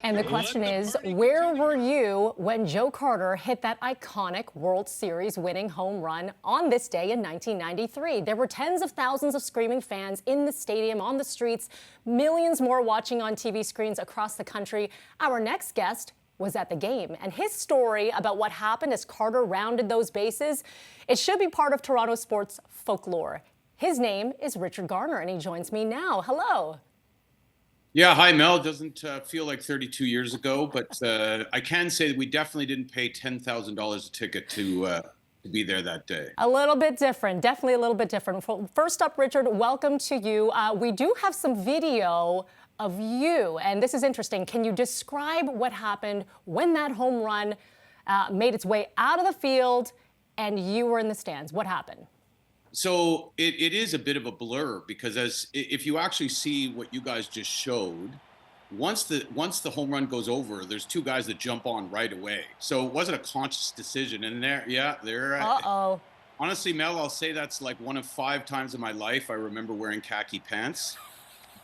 And the question is, where were you when Joe Carter hit that iconic World Series winning home run on this day in 1993? There were tens of thousands of screaming fans in the stadium, on the streets, millions more watching on TV screens across the country. Our next guest was at the game, and his story about what happened as Carter rounded those bases, it should be part of Toronto sports folklore. His name is Richard Garner, and he joins me now. Hello. Yeah, hi, Mel. It doesn't feel like 32 years ago, but I can say that we definitely didn't pay $10,000 a ticket to be there that day. A little bit different, definitely a little bit different. First up, Richard, welcome to you. We do have some video of you, and this is interesting. Can you describe what happened when that home run made its way out of the field and you were in the stands? What happened? So it is a bit of a blur because if you actually see what you guys just showed, once the home run goes over, there's two guys that jump on right away. So it wasn't a conscious decision. And they're honestly, Mel, I'll say that's like one of 5 times in my life I remember wearing khaki pants.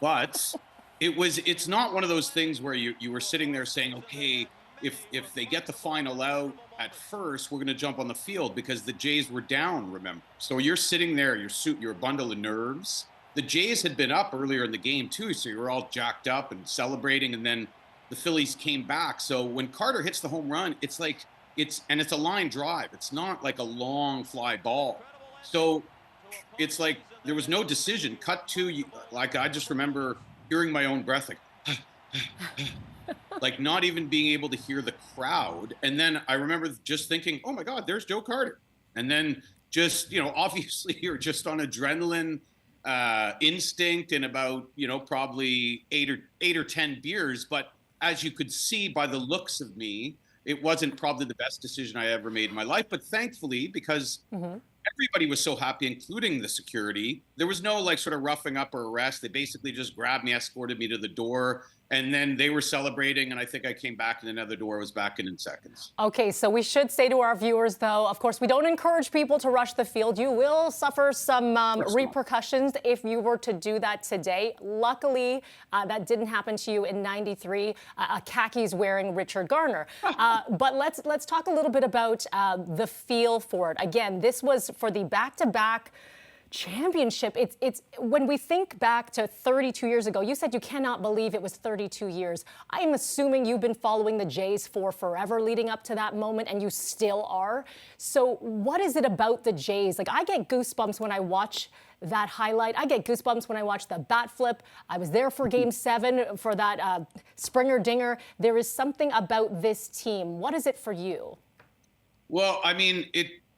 But it's not one of those things where you were sitting there saying, okay, if they get the final out at first, we're going to jump on the field, because the Jays were down, remember. So you're sitting there, you're a bundle of nerves. The Jays had been up earlier in the game too, so you were all jacked up and celebrating, and then the Phillies came back. So when Carter hits the home run, it's a line drive. It's not like a long fly ball. So it's like there was no decision. Cut to, like, I just remember hearing my own breath, like not even being able to hear the crowd. And then I remember just thinking, oh my God, there's Joe Carter. And then just, obviously you're just on adrenaline, instinct, and about, probably eight or 10 beers. But as you could see by the looks of me, it wasn't probably the best decision I ever made in my life. But thankfully, because everybody was so happy, including the security, there was no sort of roughing up or arrest. They basically just grabbed me, escorted me to the door, and then they were celebrating, and I think I came back and another door was back in seconds. Okay, so we should say to our viewers, though, of course, we don't encourage people to rush the field. You will suffer some repercussions if you were to do that today. Luckily, that didn't happen to you in '93. A khakis wearing Richard Garner. But let's talk a little bit about the feel for it. Again, this was for the back-to-back championship. It's when we think back to 32 years ago, you said you cannot believe it was 32 years. I'm assuming you've been following the Jays for forever leading up to that moment, and you still are. So what is it about the Jays? Like, I get goosebumps when I watch that highlight. I get goosebumps when I watch the bat flip. I was there for Game 7 for that Springer dinger. There is something about this team. What is it for you? Well, I mean,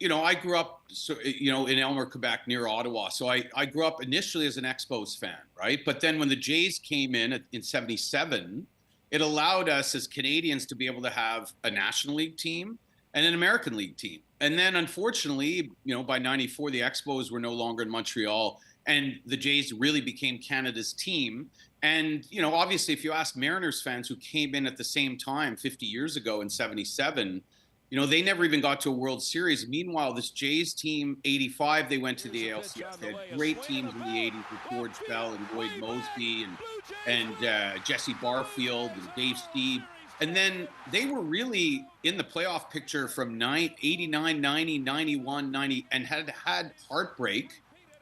I grew up, in Elmer, Quebec, near Ottawa. So I grew up initially as an Expos fan, right? But then when the Jays came in '77, it allowed us as Canadians to be able to have a National League team and an American League team. And then unfortunately, by '94, the Expos were no longer in Montreal, and the Jays really became Canada's team. And, obviously, if you ask Mariners fans who came in at the same time 50 years ago in '77, they never even got to a World Series. Meanwhile, this Jays team, '85, they went to the ALCS. They had great teams in the '80s with George Bell and Lloyd Mosby and Jesse Barfield and Dave Steve. And then they were really in the playoff picture from '89, '90, '91, '90, and had heartbreak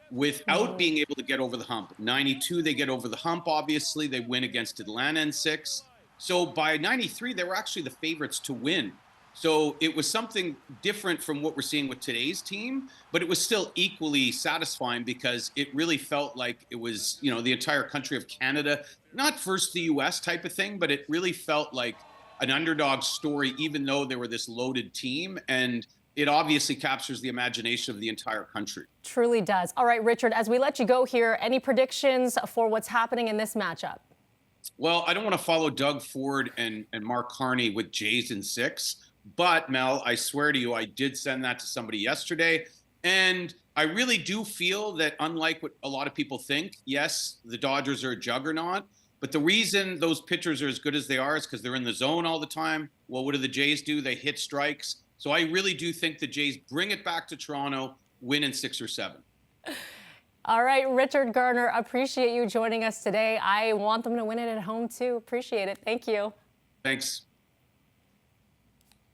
without being able to get over the hump. '92, they get over the hump, obviously. They win against Atlanta in 6. So by '93, they were actually the favorites to win. So it was something different from what we're seeing with today's team, but it was still equally satisfying because it really felt like it was, the entire country of Canada, not first the US type of thing, but it really felt like an underdog story, even though they were this loaded team. And it obviously captures the imagination of the entire country. Truly does. All right, Richard, as we let you go here, any predictions for what's happening in this matchup? Well, I don't want to follow Doug Ford and Mark Carney with Jays in 6. But, Mel, I swear to you, I did send that to somebody yesterday. And I really do feel that, unlike what a lot of people think, yes, the Dodgers are a juggernaut. But the reason those pitchers are as good as they are is because they're in the zone all the time. Well, what do the Jays do? They hit strikes. So I really do think the Jays bring it back to Toronto, win in 6 or 7. All right, Richard Garner, appreciate you joining us today. I want them to win it at home, too. Appreciate it. Thank you. Thanks.